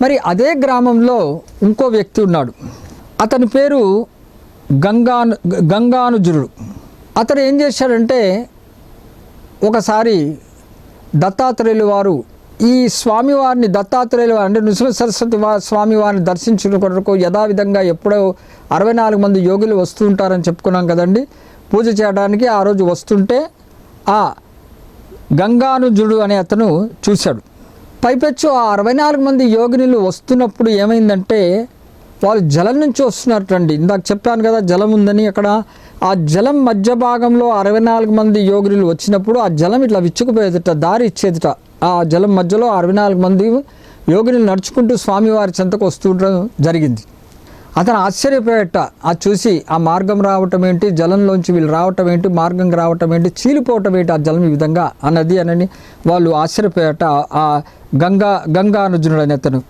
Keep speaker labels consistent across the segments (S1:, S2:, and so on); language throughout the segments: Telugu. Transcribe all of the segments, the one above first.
S1: మరి అదే గ్రామంలో ఇంకో వ్యక్తి ఉన్నాడు. అతని పేరు గంగానుజుడు. అతను ఏం చేశాడంటే, ఒకసారి దత్తాత్రేయుల వారు ఈ స్వామివారిని అంటే నృసింహ సరస్వతి స్వామివారిని దర్శించిన కొరకు యథావిధంగా ఎప్పుడో 64 మంది యోగులు వస్తూ ఉంటారని చెప్పుకున్నాం కదండి. పూజ చేయడానికి ఆ రోజు వస్తుంటే ఆ గంగానుజుడు అనే అతను చూశాడు. పైపెచ్చు ఆ 64 మంది యోగినులు వస్తున్నప్పుడు ఏమైందంటే, వాళ్ళు జలం నుంచి వస్తున్నారటండి. ఇందాక చెప్పాను కదా జలం ఉందని. అక్కడ ఆ జలం మధ్య భాగంలో 64 మంది యోగినులు వచ్చినప్పుడు ఆ జలం ఇట్లా విచ్చుకుపోయేదిట, దారి ఇచ్చేదిట. ఆ జలం మధ్యలో 64 మంది యోగినులు నడుచుకుంటూ స్వామివారి చెంతకు వస్తుండడం జరిగింది. అతను ఆశ్చర్యపోయేట అది చూసి. ఆ మార్గం రావటం ఏంటి, జలంలోంచి వీళ్ళు రావటం ఏంటి, మార్గం రావటం ఏంటి, చీలిపోవటం ఏంటి ఆ జలం ఈ విధంగా అన్నది అని వాళ్ళు ఆశ్చర్యపోయేట. ఆ గంగానుజునుడు అనే అతను.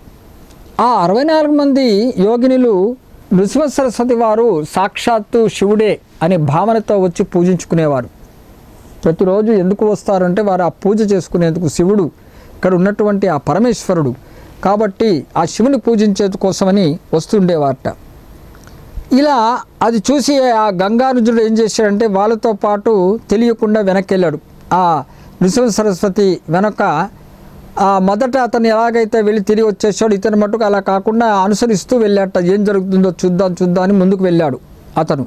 S1: ఆ 64 మంది యోగినులు నృసింహ సరస్వతి వారు సాక్షాత్తు శివుడే అనే భావనతో వచ్చి పూజించుకునేవారు. ప్రతిరోజు ఎందుకు వస్తారంటే, వారు ఆ పూజ చేసుకునేందుకు. శివుడు ఇక్కడ ఉన్నటువంటి ఆ పరమేశ్వరుడు కాబట్టి ఆ శివుని పూజించే కోసమని వస్తుండేవారట. ఇలా అది చూసి ఆ గంగానుజుడు ఏం చేశాడంటే, వాళ్ళతో పాటు తెలియకుండా వెనక్కి వెళ్ళాడు. ఆ నృసింహ సరస్వతి వెనక మొదట అతను ఎలాగైతే వెళ్ళి తిరిగి వచ్చేసాడు, ఇతని మట్టుకు అలా కాకుండా అనుసరిస్తూ వెళ్ళాట. ఏం జరుగుతుందో చూద్దాం అని ముందుకు వెళ్ళాడు. అతను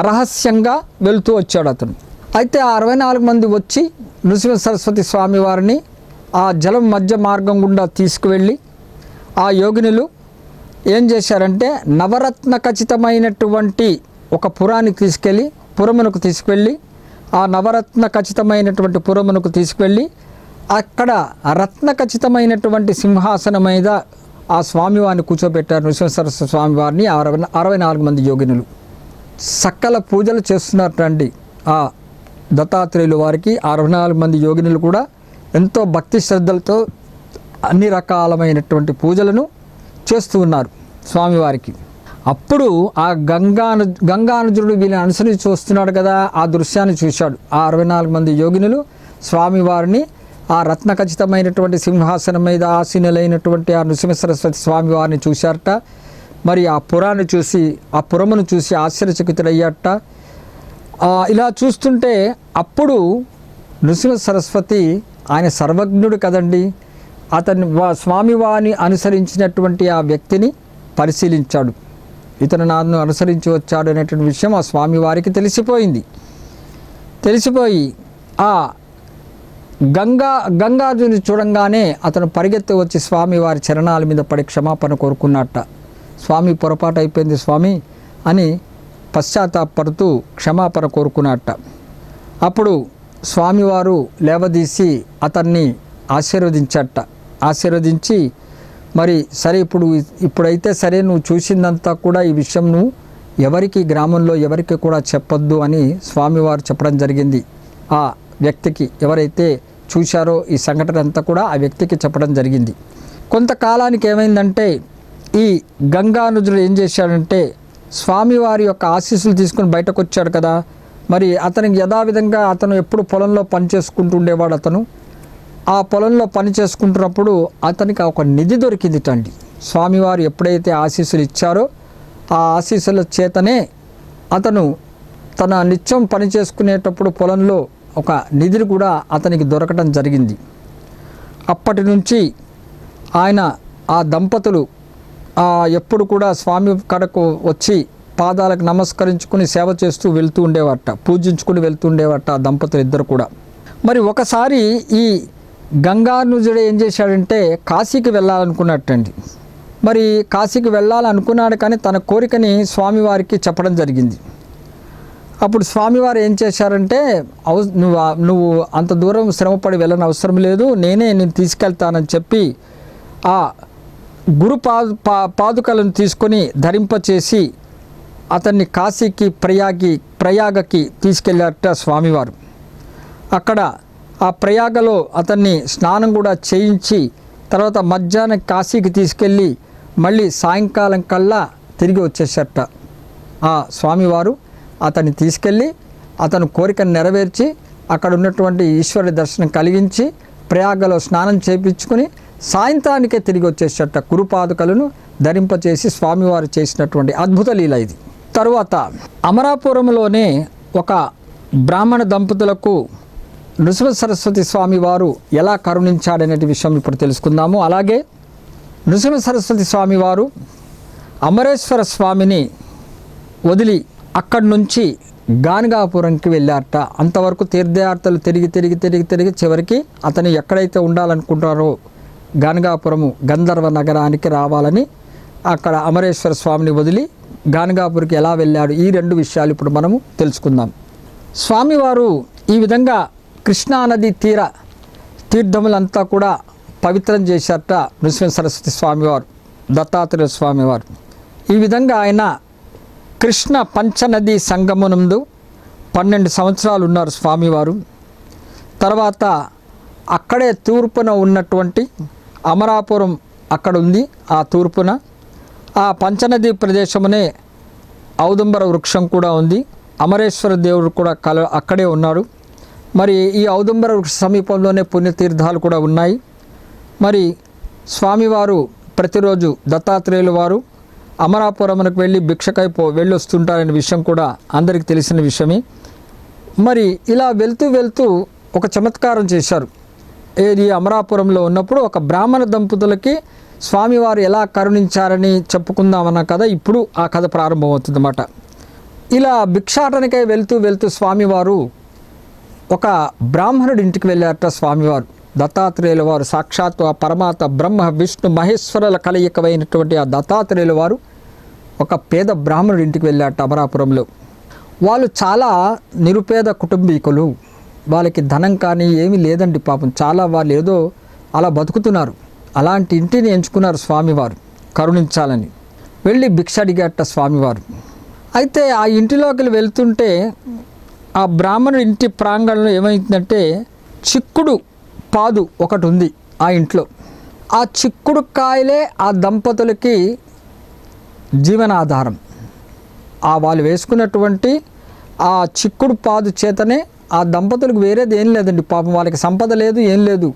S1: రహస్యంగా వెళుతూ వచ్చాడు అతను. అయితే ఆ 64 మంది వచ్చి నృసింహ సరస్వతి స్వామి వారిని ఆ జలం మధ్య మార్గం గుండా తీసుకువెళ్ళి ఆ యోగినులు ఏం చేశారంటే, నవరత్న ఖచ్చితమైనటువంటి ఒక పురానికి తీసుకెళ్ళి పురమునకు తీసుకువెళ్ళి ఆ నవరత్న ఖచ్చితమైనటువంటి పురమునకు తీసుకువెళ్ళి అక్కడ రత్న ఖచ్చితమైనటువంటి సింహాసనం మీద ఆ స్వామివారిని కూర్చోబెట్టారు. నృసింహ సరస్వతి స్వామివారిని 64 మంది యోగినులు సకల పూజలు చేస్తున్నారండి. ఆ దత్తాత్రేయుల వారికి 64 మంది యోగినులు కూడా ఎంతో భక్తి శ్రద్ధలతో అన్ని రకాలమైనటువంటి పూజలను చేస్తూ ఉన్నారు స్వామివారికి. అప్పుడు ఆ గంగానుజుడు వీళ్ళని అనుసరించి చూస్తున్నాడు కదా, ఆ దృశ్యాన్ని చూశాడు. ఆ 64 మంది యోగినులు స్వామివారిని ఆ రత్న ఖచ్చితమైనటువంటి సింహాసనం మీద ఆసీనులైనటువంటి ఆ నృసింహ సరస్వతి స్వామివారిని చూశారట. మరి ఆ పురాన్ని చూసి, ఆ పురమును చూసి ఆశ్చర్యచకితుడయ్యాట. ఇలా చూస్తుంటే అప్పుడు నృసింహ సరస్వతి ఆయన సర్వజ్ఞుడు కదండి. అతని స్వామివారిని అనుసరించినటువంటి ఆ వ్యక్తిని పరిశీలించాడు. ఇతను నన్ను అనుసరించి వచ్చాడు అనేటువంటి విషయం ఆ స్వామివారికి తెలిసిపోయి ఆ గంగాజుని చూడంగానే అతను పరిగెత్తి వచ్చి స్వామివారి చరణాల మీద పడి క్షమాపణ కోరుకున్నట్ట. స్వామి పొరపాటు అయిపోయింది స్వామి అని పశ్చాత్తాపడుతూ క్షమాపణ కోరుకున్నట్ట. అప్పుడు స్వామివారు లేవదీసి అతన్ని ఆశీర్వదించి మరి సరే ఇప్పుడైతే సరే నువ్వు చూసిందంతా కూడా ఈ విషయం నువ్వు ఎవరికి గ్రామంలో ఎవరికి కూడా చెప్పొద్దు అని స్వామివారు చెప్పడం జరిగింది. ఆ వ్యక్తికి ఎవరైతే చూశారో ఈ సంఘటన అంతా కూడా ఆ వ్యక్తికి చెప్పడం జరిగింది. కొంతకాలానికి ఏమైందంటే, ఈ గంగానుజుడు ఏం చేశాడంటే, స్వామివారి యొక్క ఆశీస్సులు తీసుకుని బయటకు వచ్చాడు కదా. మరి అతనికి యథావిధంగా అతను ఎప్పుడు పొలంలో పని చేసుకుంటూ ఉండేవాడు. అతను ఆ పొలంలో పని చేసుకుంటున్నప్పుడు అతనికి ఒక నిధి దొరికిందిటండి. స్వామివారు ఎప్పుడైతే ఆశీస్సులు ఇచ్చారో ఆ ఆశీస్సుల చేతనే అతను తన నిత్యం పని చేసుకునేటప్పుడు పొలంలో ఒక నిధిని కూడా అతనికి దొరకడం జరిగింది. అప్పటి నుంచి ఆయన ఆ దంపతులు ఎప్పుడు కూడా స్వామి కడకు వచ్చి పాదాలకు నమస్కరించుకుని సేవ చేస్తూ వెళ్తూ ఉండేవారట, పూజించుకుని వెళ్తూ ఉండేవారట ఆ దంపతులు ఇద్దరు కూడా. మరి ఒకసారి ఈ గంగానుజుడు ఏం చేశాడంటే, కాశీకి వెళ్ళాలనుకున్నట్టండి. మరి కాశీకి వెళ్ళాలనుకున్నాడు, కానీ తన కోరికని స్వామివారికి చెప్పడం జరిగింది. అప్పుడు స్వామివారు ఏం చేశారంటే, నువ్వు అంత దూరం శ్రమపడి వెళ్ళని అవసరం లేదు, నేను తీసుకెళ్తానని చెప్పి ఆ గురు పాదుకలను తీసుకొని ధరింపచేసి అతన్ని కాశీకి ప్రయాగకి తీసుకెళ్ళారట స్వామివారు. అక్కడ ఆ ప్రయాగలో అతన్ని స్నానం కూడా చేయించి తర్వాత మధ్యాహ్నం కాశీకి తీసుకెళ్ళి మళ్ళీ సాయంకాలం కల్లా తిరిగి వచ్చేసట. ఆ స్వామివారు అతన్ని తీసుకెళ్ళి అతను కోరికను నెరవేర్చి అక్కడ ఉన్నటువంటి ఈశ్వరుడి దర్శనం కలిగించి ప్రయాగలో స్నానం చేయించుకుని సాయంత్రానికే తిరిగి వచ్చేసట కురుపాదుకలను ధరింపచేసి స్వామివారు చేసినటువంటి అద్భుత లీల ఇది. తరువాత అమరాపురంలోనే ఒక బ్రాహ్మణ దంపతులకు నృసింహ సరస్వతి స్వామివారు ఎలా కరుణించాడనే విషయం ఇప్పుడు తెలుసుకుందాము. అలాగే నృసింహ సరస్వతి స్వామివారు అమరేశ్వర స్వామిని వదిలి అక్కడి నుంచి గానగాపురంకి వెళ్ళారట. అంతవరకు తీర్థయాత్రలు తిరిగి చివరికి అతను ఎక్కడైతే ఉండాలనుకుంటారో గానగాపురము గంధర్వ నగరానికి రావాలని అక్కడ అమరేశ్వర స్వామిని వదిలి గానగాపురికి ఎలా వెళ్ళాడు, ఈ రెండు విషయాలు ఇప్పుడు మనము తెలుసుకుందాం. స్వామివారు ఈ విధంగా కృష్ణానది తీర్థములంతా కూడా పవిత్రం చేశారట నృసింహ సరస్వతి స్వామివారు, దత్తాత్రేయ స్వామివారు. ఈ విధంగా ఆయన కృష్ణ పంచనది సంగమనందు 12 సంవత్సరాలు ఉన్నారు స్వామివారు. తర్వాత అక్కడే తూర్పున ఉన్నటువంటి అమరాపురం అక్కడ ఉంది. ఆ తూర్పున ఆ పంచనది ప్రదేశమునే ఔదుంబర వృక్షం కూడా ఉంది. అమరేశ్వర దేవుడు కూడా అక్కడే ఉన్నారు. మరి ఈ ఔదుంబర వృక్ష సమీపంలోనే పుణ్యతీర్థాలు కూడా ఉన్నాయి. మరి స్వామివారు ప్రతిరోజు దత్తాత్రేయుల వారు అమరాపురమునకు వెళ్ళి భిక్షకై వెళ్ళొస్తుంటారనే విషయం కూడా అందరికీ తెలిసిన విషయమే. మరి ఇలా వెళ్తూ ఒక చమత్కారం చేశారు. ఏది అమరాపురంలో ఉన్నప్పుడు ఒక బ్రాహ్మణ దంపతులకి స్వామివారు ఎలా కరుణించారని చెప్పుకుందామన్న కథ ఇప్పుడు ఆ కథ ప్రారంభమవుతుందన్నమాట. ఇలా భిక్షాటనకై వెళ్తూ స్వామివారు ఒక బ్రాహ్మణుడి ఇంటికి వెళ్ళారట. స్వామివారు దత్తాత్రేయుల వారు సాక్షాత్తు ఆ పరమాత్మ బ్రహ్మ విష్ణు మహేశ్వరుల కలయికమైనటువంటి ఆ దత్తాత్రేయుల వారు ఒక పేద బ్రాహ్మణుడి ఇంటికి వెళ్ళారట అమరాపురంలో. వాళ్ళు చాలా నిరుపేద కుటుంబీకులు, వాళ్ళకి ధనం కానీ ఏమీ లేదండి పాపం. చాలా వాళ్ళు ఏదో అలా బతుకుతున్నారు. అలాంటి ఇంటిని ఎంచుకున్నారు స్వామివారు కరుణించాలని. వెళ్ళి భిక్ష అడిగారట స్వామివారు. అయితే ఆ ఇంటిలోకి వెళ్తుంటే ఆ బ్రాహ్మణుడి ఇంటి ప్రాంగణంలో ఏమైందంటే చిక్కుడు పాదు ఒకటి ఉంది ఆ ఇంట్లో. ఆ చిక్కుడు కాయలే ఆ దంపతులకి జీవనాధారం. ఆ వాళ్ళు వేసుకున్నటువంటి ఆ చిక్కుడు పాదు చేతనే ఆ దంపతులకు వేరేది ఏం లేదండి పాపం. వాళ్ళకి సంపద లేదు, ఏం లేదు.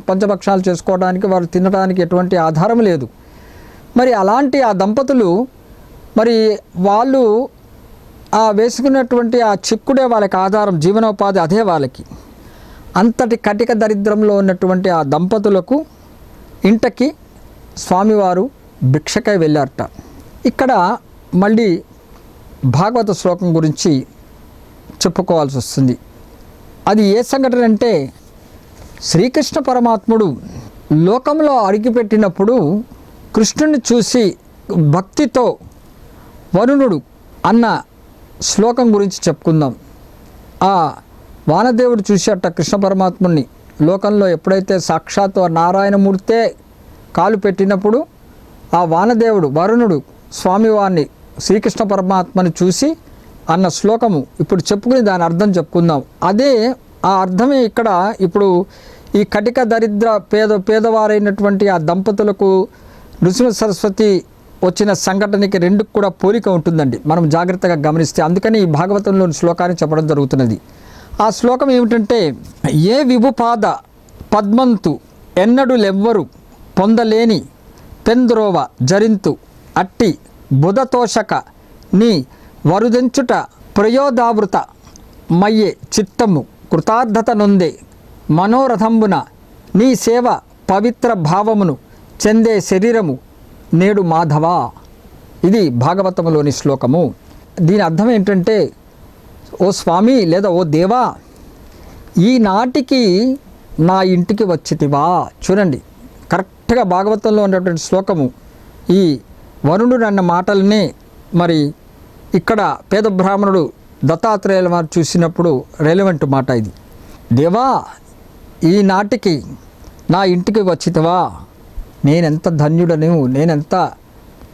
S1: పంచభక్షాలు చేసుకోవడానికి వారు తినడానికి ఎటువంటి ఆధారం లేదు. మరి అలాంటి ఆ దంపతులు మరి వాళ్ళు ఆ వేసుకున్నటువంటి ఆ చిక్కుడే వాళ్ళకి ఆధారం, జీవనోపాధి అదే వాళ్ళకి. అంతటి కటిక దరిద్రంలో ఉన్నటువంటి ఆ దంపతులకు ఇంటికి స్వామివారు భిక్షకై వెళ్ళారట. ఇక్కడ మళ్ళీ భాగవత శ్లోకం గురించి చెప్పుకోవాల్సి వస్తుంది. అది ఏ సంఘటన అంటే శ్రీకృష్ణ పరమాత్ముడు లోకంలో అడిగిపెట్టినప్పుడు కృష్ణుని చూసి భక్తితో వరుణుడు అన్న శ్లోకం గురించి చెప్పుకుందాం. ఆ వానదేవుడు చూసేట కృష్ణ పరమాత్ముని లోకంలో ఎప్పుడైతే సాక్షాత్తు నారాయణమూర్తే కాలు పెట్టినప్పుడు ఆ వానదేవుడు వరుణుడు స్వామివారిని శ్రీకృష్ణ పరమాత్మని చూసి అన్న శ్లోకము ఇప్పుడు చెప్పుకుని దాని అర్థం చెప్పుకుందాం. అదే ఆ అర్థమే ఇక్కడ ఇప్పుడు ఈ కటిక దరిద్ర పేదవారైనటువంటి ఆ దంపతులకు నృసింహ సరస్వతి వచ్చిన సంఘటనకి రెండుకు కూడా పోలిక ఉంటుందండి మనం జాగ్రత్తగా గమనిస్తే. అందుకని ఈ భాగవతంలోని శ్లోకాన్ని చెప్పడం జరుగుతున్నది. ఆ శ్లోకం ఏమిటంటే ఏ విభుపాద పద్మంతు ఎన్నడులెవ్వరు పొందలేని పెంద్రోవ జరింతు అట్టి బుధతోషక నీ వరుదెంచుట ప్రయోదావృత మయ్యే చిత్తము కృతార్థత నొందే మనోరథంబున నీ సేవ పవిత్ర భావమును చెందే శరీరము నేడు మాధవ. ఇది భాగవతంలోని శ్లోకము. దీని అర్థం ఏంటంటే ఓ స్వామి లేదా ఓ దేవా, ఈనాటికి నా ఇంటికి వచ్చితివా. చూడండి కరెక్ట్గా భాగవతంలో ఉన్నటువంటి శ్లోకము ఈ వరుణుడు అన్న మాటలనే మరి ఇక్కడ పేద బ్రాహ్మణుడు దత్తాత్రేయుల వారు చూసినప్పుడు రెలవెంట్ మాట ఇది. దేవా, ఈనాటికి నా ఇంటికి వచ్చితివా, నేనెంత ధన్యుడను, నేనెంత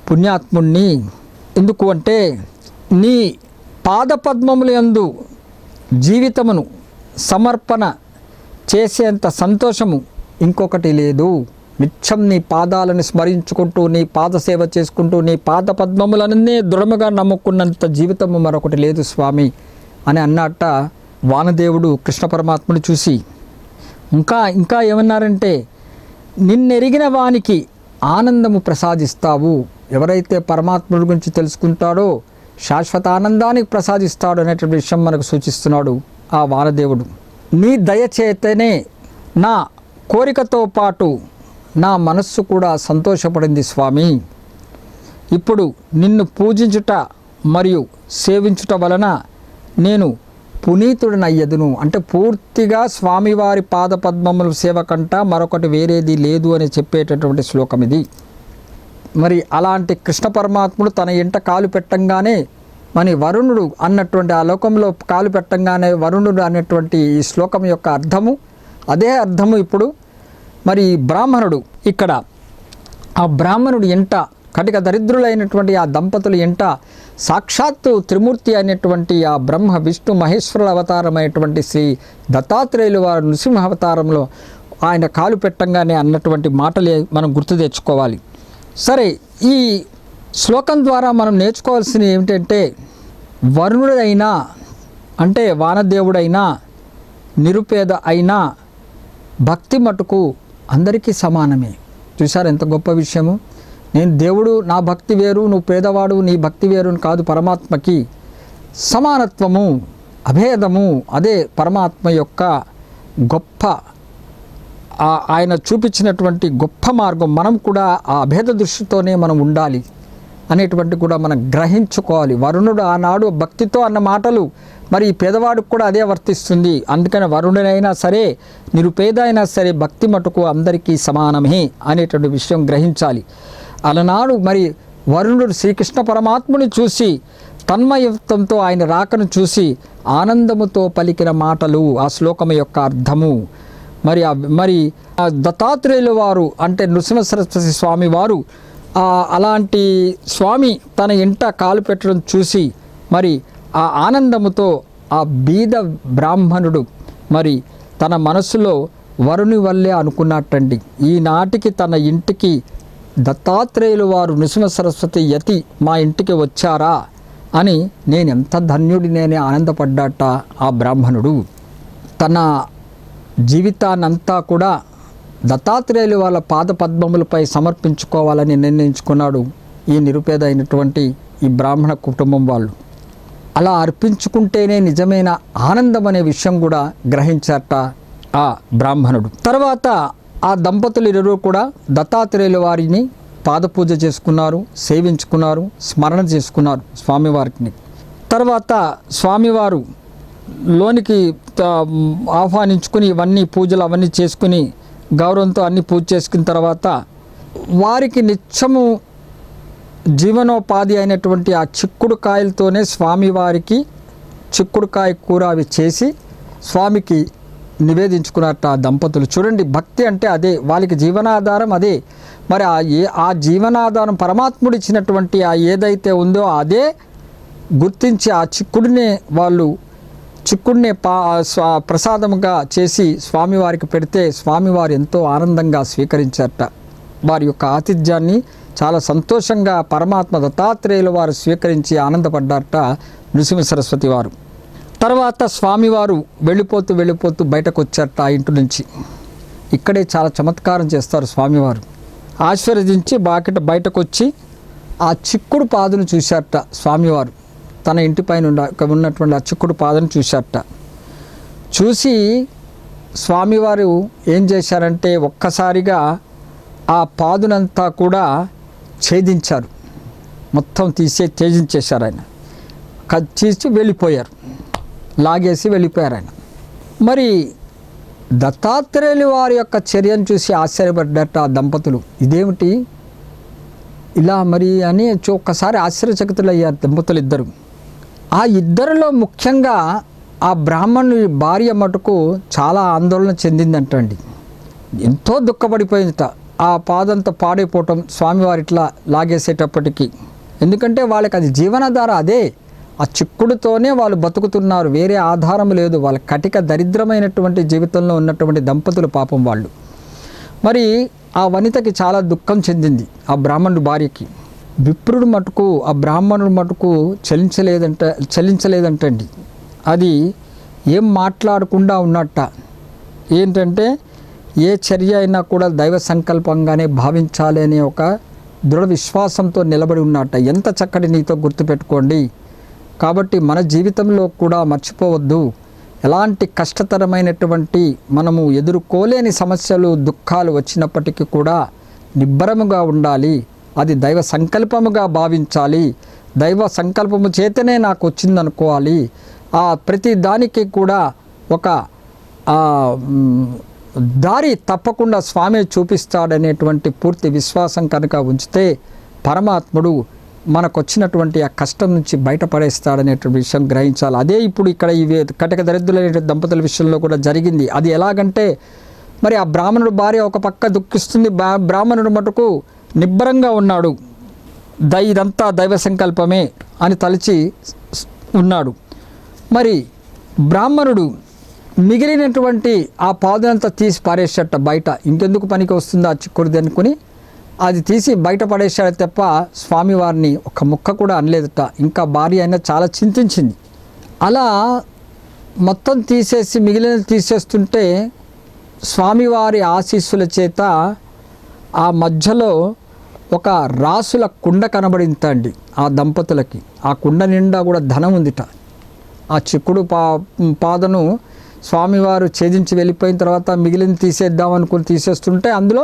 S1: పుణ్యాత్ముణ్ణి. ఎందుకు అంటే నీ పాదపద్మముల యందు జీవితమును సమర్పణ చేసేంత సంతోషము ఇంకొకటి లేదు. నిత్యం నీ పాదాలను స్మరించుకుంటూ నీ పాదసేవ చేసుకుంటూ నీ పాద పద్మములనే దృఢముగా నమ్ముకున్నంత జీవితము మరొకటి లేదు స్వామి అని అన్నట్ట వానదేవుడు కృష్ణ పరమాత్మను చూసి. ఇంకా ఏమన్నారంటే నిన్నెరిగిన వానికి ఆనందము ప్రసాదిస్తావు. ఎవరైతే పరమాత్ముడి గురించి తెలుసుకుంటాడో శాశ్వత ఆనందానికి ప్రసాదిస్తాడు అనేటువంటి విషయం మనకు సూచిస్తున్నాడు ఆ వానదేవుడు. నీ దయచేతనే నా కోరికతో పాటు నా మనస్సు కూడా సంతోషపడింది స్వామి. ఇప్పుడు నిన్ను పూజించుట మరియు సేవించుట వలన నేను పునీతుడినయ్యదును. అంటే పూర్తిగా స్వామివారి పాదపద్మముల సేవ కంట మరొకటి వేరేది లేదు అని చెప్పేటటువంటి శ్లోకం ఇది. మరి అలాంటి కృష్ణ పరమాత్ముడు తన ఇంట కాలు పెట్టంగానే మరి వరుణుడు అన్నటువంటి ఆ లోకంలో కాలు పెట్టంగానే వరుణుడు అనేటువంటి ఈ శ్లోకం యొక్క అర్థము అదే అర్థము ఇప్పుడు మరి బ్రాహ్మణుడు ఇక్కడ ఆ బ్రాహ్మణుడు ఇంట కటిక దరిద్రులైనటువంటి ఆ దంపతులు ఇంట సాక్షాత్తు త్రిమూర్తి అయినటువంటి ఆ బ్రహ్మ విష్ణు మహేశ్వరుల అవతారమైనటువంటి శ్రీ దత్తాత్రేయులు వారు నృసింహ అవతారంలో ఆయన కాలు పెట్టంగానే అన్నటువంటి మాటలే మనం గుర్తు తెచ్చుకోవాలి. సరే, ఈ శ్లోకం ద్వారా మనం నేర్చుకోవాల్సింది ఏమిటంటే వరుణుడైనా అంటే వానదేవుడైనా నిరుపేద అయినా భక్తి మటుకు అందరికీ సమానమే. చూసారు ఎంత గొప్ప విషయము. నేను దేవుడు నా భక్తి వేరు, నువ్వు పేదవాడు నీ భక్తి వేరు కాదు. పరమాత్మకి సమానత్వము అభేదము అదే పరమాత్మ యొక్క గొప్ప ఆయన చూపించినటువంటి గొప్ప మార్గం. మనం కూడా ఆ అభేద దృష్టితోనే మనం ఉండాలి అనేటువంటి కూడా మనం గ్రహించుకోవాలి. వరుణుడు ఆనాడు భక్తితో అన్న మాటలు మరి పేదవాడికి కూడా అదే వర్తిస్తుంది. అందుకని వరుణుడైనా సరే నిరుపేద అయినా సరే భక్తి మటుకు అందరికీ సమానమే అనేటువంటి విషయం గ్రహించాలి. అలనాడు మరి వరుణుడు శ్రీకృష్ణ పరమాత్ముని చూసి తన్మయత్వంతో ఆయన రాకను చూసి ఆనందముతో పలికిన మాటలు ఆ శ్లోకం యొక్క అర్థము. మరి దత్తాత్రేయుల వారు అంటే నృసింహ సరస్వతి స్వామి వారు అలాంటి స్వామి తన ఇంట కాలు పెట్టడం చూసి మరి ఆ ఆనందముతో ఆ బీద బ్రాహ్మణుడు మరి తన మనసులో వరుని వల్లే అనుకున్నట్టండి, ఈనాటికి తన ఇంటికి దత్తాత్రేయులు వారు నృసింహ సరస్వతి యతి మా ఇంటికి వచ్చారా అని నేను ఎంత ధన్యుడినేనే ఆనందపడ్డాట ఆ బ్రాహ్మణుడు. తన జీవితాన్నంతా కూడా దత్తాత్రేయులు వాళ్ళ పాద పద్మములపై సమర్పించుకోవాలని నిర్ణయించుకున్నాడు ఈ నిరుపేద అయినటువంటి ఈ బ్రాహ్మణ కుటుంబం వాళ్ళు. అలా అర్పించుకుంటేనే నిజమైన ఆనందం అనే విషయం కూడా గ్రహించారట ఆ బ్రాహ్మణుడు. తర్వాత ఆ దంపతులు ఇరువురు కూడా దత్తాత్రేయుల వారిని పాదపూజ చేసుకున్నారు, సేవించుకున్నారు, స్మరణ చేసుకున్నారు స్వామివారికి. తర్వాత స్వామివారు లోనికి ఆహ్వానించుకుని ఇవన్నీ పూజలు అవన్నీ చేసుకుని గౌరవంతో అన్ని పూజ చేసుకున్న తర్వాత వారికి నిత్యము జీవనోపాధి అయినటువంటి ఆ చిక్కుడు కాయలతోనే స్వామివారికి చిక్కుడుకాయ కూర అవి చేసి స్వామికి నివేదించుకున్నట్టు ఆ దంపతులు. చూడండి, భక్తి అంటే అదే, వాళ్ళకి జీవనాధారం అదే. మరి ఆ జీవనాధారం పరమాత్ముడు ఇచ్చినటువంటి ఆ ఏదైతే ఉందో అదే గుర్తించి ఆ చిక్కుడినే వాళ్ళు చిక్కుడినే ప్రసాదముగా చేసి స్వామివారికి పెడితే స్వామివారు ఎంతో ఆనందంగా స్వీకరించారట. వారి యొక్క ఆతిథ్యాన్ని చాలా సంతోషంగా పరమాత్మ దత్తాత్రేయుల వారు స్వీకరించి ఆనందపడ్డారట నృసింహ సరస్వతి వారు. తర్వాత స్వామివారు వెళ్ళిపోతూ బయటకు వచ్చారట ఆ ఇంటి నుంచి. ఇక్కడే చాలా చమత్కారం చేస్తారు స్వామివారు. ఆశీర్వదించి బయటకు వచ్చి ఆ చిక్కుడు పాదును చూశారట స్వామివారు. తన ఇంటిపైన ఉన్నటువంటి ఆ చిక్కుడు పాదను చూశారట. చూసి స్వామివారు ఏం చేశారంటే ఒక్కసారిగా ఆ పాదునంతా కూడా ఛేదించారు, మొత్తం ఛేదించేశారు. ఆయన తీసి వెళ్ళిపోయారు, లాగేసి వెళ్ళిపోయారు ఆయన. మరి దత్తాత్రేయులు వారి యొక్క చర్యను చూసి ఆశ్చర్యపడ్డట ఆ దంపతులు. ఇదేమిటి ఇలా మరి అని ఒక్కసారి ఆశ్చర్యచకితులయ్యారు దంపతులు ఇద్దరు. ఆ ఇద్దరిలో ముఖ్యంగా ఆ బ్రాహ్మణుని భార్య మటుకు చాలా ఆందోళన చెందిందంటండి. ఎంతో దుఃఖపడిపోయిందట. ఆ పాదంతా పాడైపోవటం స్వామివారి ఇట్లా లాగేసేటప్పటికీ. ఎందుకంటే వాళ్ళకి అది జీవనాధార అదే, ఆ చిక్కుడుతోనే వాళ్ళు బతుకుతున్నారు, వేరే ఆధారం లేదు. వాళ్ళ కటిక దరిద్రమైనటువంటి జీవితంలో ఉన్నటువంటి దంపతులు పాపం వాళ్ళు. మరి ఆ వనితకి చాలా దుఃఖం చెందింది ఆ బ్రాహ్మణుడి భార్యకి. విప్రుడు మటుకు ఆ బ్రాహ్మణుడు మటుకు చలించలేదంటండి. అది ఏం మాట్లాడకుండా ఉన్నట్ట. ఏంటంటే ఏ చర్య అయినా కూడా దైవ సంకల్పంగానే భావించాలి అనే ఒక దృఢ విశ్వాసంతో నిలబడి ఉన్నట్ట. ఎంత చక్కటి నీతో గుర్తుపెట్టుకోండి. కాబట్టి మన జీవితంలో కూడా మర్చిపోవద్దు, ఎలాంటి కష్టతరమైనటువంటి మనము ఎదుర్కోలేని సమస్యలు దుఃఖాలు వచ్చినప్పటికీ కూడా నిబ్బరముగా ఉండాలి. అది దైవ సంకల్పముగా భావించాలి. దైవ సంకల్పము చేతనే నాకు వచ్చిందనుకోవాలి. ప్రతి దానికి కూడా ఒక దారి తప్పకుండా స్వామి చూపిస్తాడనేటువంటి పూర్తి విశ్వాసం కనుక ఉంచితే పరమాత్ముడు మనకు వచ్చినటువంటి ఆ కష్టం నుంచి బయటపడేస్తాడనేటువంటి విషయం గ్రహించాలి. అదే ఇప్పుడు ఇక్కడ ఈ కటక దరిద్రులైన దంపతుల విషయంలో కూడా జరిగింది. అది ఎలాగంటే మరి ఆ బ్రాహ్మణుడు భార్య ఒక పక్క దుఃఖిస్తుంది, బ్రాహ్మణుడు మటుకు నిబ్బరంగా ఉన్నాడు. ఇదంతా దైవ సంకల్పమే అని తలచి ఉన్నాడు. మరి బ్రాహ్మణుడు మిగిలినటువంటి ఆ పాదునంతా తీసి పారేసేట బయట. ఇంకెందుకు పనికి వస్తుందో ఆ చిక్కుడుది అనుకుని అది తీసి బయట పడేసాడు తప్ప స్వామివారిని ఒక ముక్క కూడా అనలేదట. ఇంకా భార్య అయినా చాలా చింతించింది. అలా మొత్తం తీసేసి మిగిలినది తీసేస్తుంటే స్వామివారి ఆశీస్సుల చేత ఆ మధ్యలో ఒక రాసుల కుండ కనబడిందండి ఆ దంపతులకి. ఆ కుండ నిండా కూడా ధనం ఉందిట. ఆ చిక్కుడు పాదను స్వామివారు ఛేదించి వెళ్ళిపోయిన తర్వాత మిగిలిన తీసేద్దామనుకుని తీసేస్తుంటే అందులో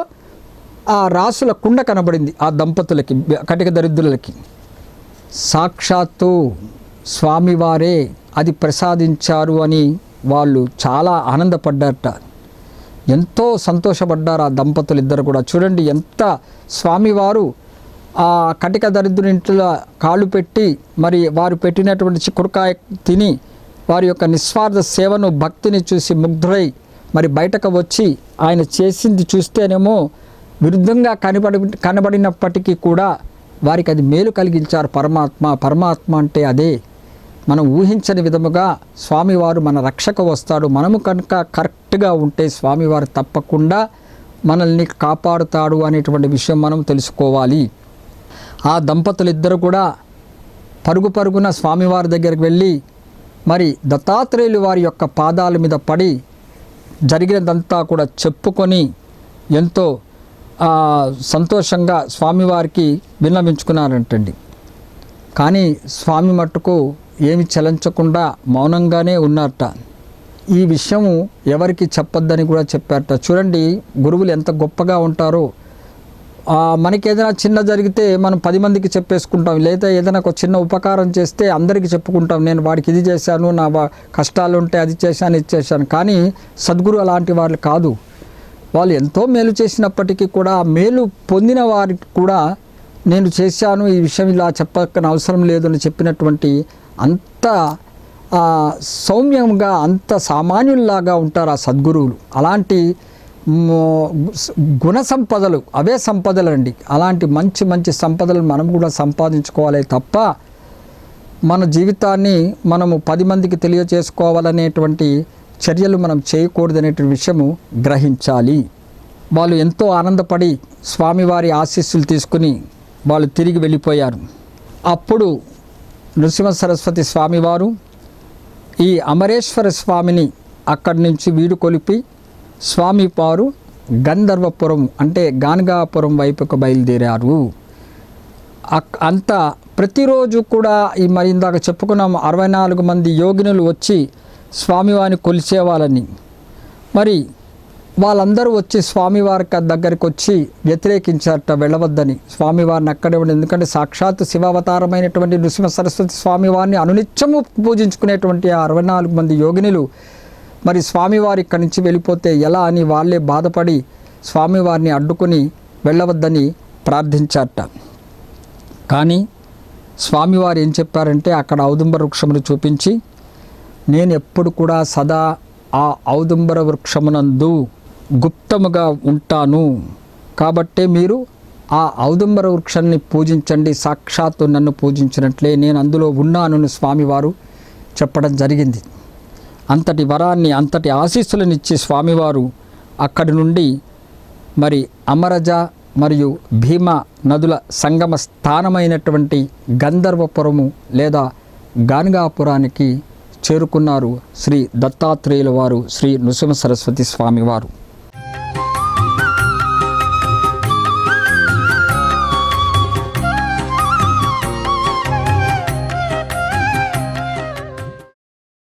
S1: ఆ రాసుల కుండ కనబడింది ఆ దంపతులకి, కటిక దరిద్రులకి. సాక్షాత్తు స్వామివారే అది ప్రసాదించారు అని వాళ్ళు చాలా ఆనందపడ్డారట. ఎంతో సంతోషపడ్డారు ఆ దంపతులు ఇద్దరు కూడా. చూడండి ఎంత స్వామివారు ఆ కటిక దరిద్రునింట్లో కాళ్ళు పెట్టి మరి వారు పెట్టినటువంటి చిక్కుడుకాయ తిని వారి యొక్క నిస్వార్థ సేవను భక్తిని చూసి ముగ్ధుడై మరి బయటకు వచ్చి ఆయన చేసింది చూస్తేనేమో విరుద్ధంగా కనబడినప్పటికీ కూడా వారికి అది మేలు కలిగించారు పరమాత్మ అంటే అదే. మనం ఊహించని విధముగా స్వామివారు మన రక్షకు వస్తాడు. మనము కనుక కరెక్ట్గా ఉంటే స్వామివారు తప్పకుండా మనల్ని కాపాడుతాడు అనేటువంటి విషయం మనం తెలుసుకోవాలి. ఆ దంపతులిద్దరు కూడా పరుగున స్వామివారి దగ్గరికి వెళ్ళి మరి దత్తాత్రేయులు వారి యొక్క పాదాల మీద పడి జరిగినదంతా కూడా చెప్పుకొని ఎంతో సంతోషంగా స్వామివారికి విన్నవించుకున్నారంటండి. కానీ స్వామి మట్టుకు ఏమి చలించకుండా మౌనంగానే ఉన్నారట. ఈ విషయము ఎవరికి చెప్పొద్దని కూడా చెప్పారట. చూడండి గురువులు ఎంత గొప్పగా ఉంటారో. మనకి ఏదైనా చిన్న జరిగితే మనం 10 మందికి చెప్పేసుకుంటాం, లేదా ఏదైనా ఒక చిన్న ఉపకారం చేస్తే అందరికీ చెప్పుకుంటాం, నేను వాడికి ఇది చేశాను, నా కష్టాలు ఉంటే అది చేశాను ఇది చేశాను. కానీ సద్గురు అలాంటి వాళ్ళు కాదు. వాళ్ళు ఎంతో మేలు చేసినప్పటికీ కూడా మేలు పొందిన వారికి కూడా నేను చేశాను, ఈ విషయం ఇలా చెప్పక్కన అవసరం లేదు అని చెప్పినటువంటి అంత సౌమ్యంగా అంత సామాన్యుల్లాగా ఉంటారు ఆ సద్గురువులు. అలాంటి గుణ సంపదలు అవే సంపదలు అండి. అలాంటి మంచి సంపదలు మనం కూడా సంపాదించుకోవాలి తప్ప మన జీవితాన్ని మనము 10 మందికి తెలియచేసుకోవాలనేటువంటి చర్యలు మనం చేయకూడదనేటువంటి విషయము గ్రహించాలి. వాళ్ళు ఎంతో ఆనందపడి స్వామివారి ఆశీస్సులు తీసుకుని వాళ్ళు తిరిగి వెళ్ళిపోయారు. అప్పుడు నృసింహ సరస్వతి స్వామివారు ఈ అమరేశ్వర స్వామిని అక్కడి నుంచి వీడుకొలిపి స్వామివారు గంధర్వపురం అంటే గానగాపురం వైపుకు బయలుదేరారు. అంతా ప్రతిరోజు కూడా ఈ మరి ఇందాక చెప్పుకున్నాము 64 మంది యోగినులు వచ్చి స్వామివారిని కొలిచేవాళ్ళని. మరి వాళ్ళందరూ వచ్చి స్వామివారి దగ్గరికి వచ్చి వ్యతిరేకించారట, వెళ్ళవద్దని. స్వామివారిని అక్కడే ఉండి, ఎందుకంటే సాక్షాత్ శివావతారమైనటువంటి నృసింహ సరస్వతి స్వామివారిని అనునిత్యము పూజించుకునేటువంటి 64 మంది యోగినులు మరి స్వామివారి ఇక్కడి నుంచి వెళ్ళిపోతే ఎలా అని వాళ్ళే బాధపడి స్వామివారిని అడ్డుకుని వెళ్ళవద్దని ప్రార్థించారట. కానీ స్వామివారు ఏం చెప్పారంటే అక్కడ ఔదుంబర వృక్షమును చూపించి, నేను ఎప్పుడు కూడా సదా ఆ ఔదుంబర వృక్షమునందు గుప్తముగా ఉంటాను, కాబట్టే మీరు ఆ ఔదుంబర వృక్షాన్ని పూజించండి, సాక్షాత్తు నన్ను పూజించినట్లే నేను అందులో ఉన్నాను అని స్వామివారు చెప్పడం జరిగింది. అంతటి వరాన్ని అంతటి ఆశీస్సులను ఇచ్చి స్వామివారు అక్కడి నుండి మరి అమరజ మరియు భీమ నదుల సంగమ స్థానమైనటువంటి గంధర్వపురము లేదా గానగాపురానికి చేరుకున్నారు శ్రీ దత్తాత్రేయుల వారు, శ్రీ నృసింహ సరస్వతి స్వామివారు.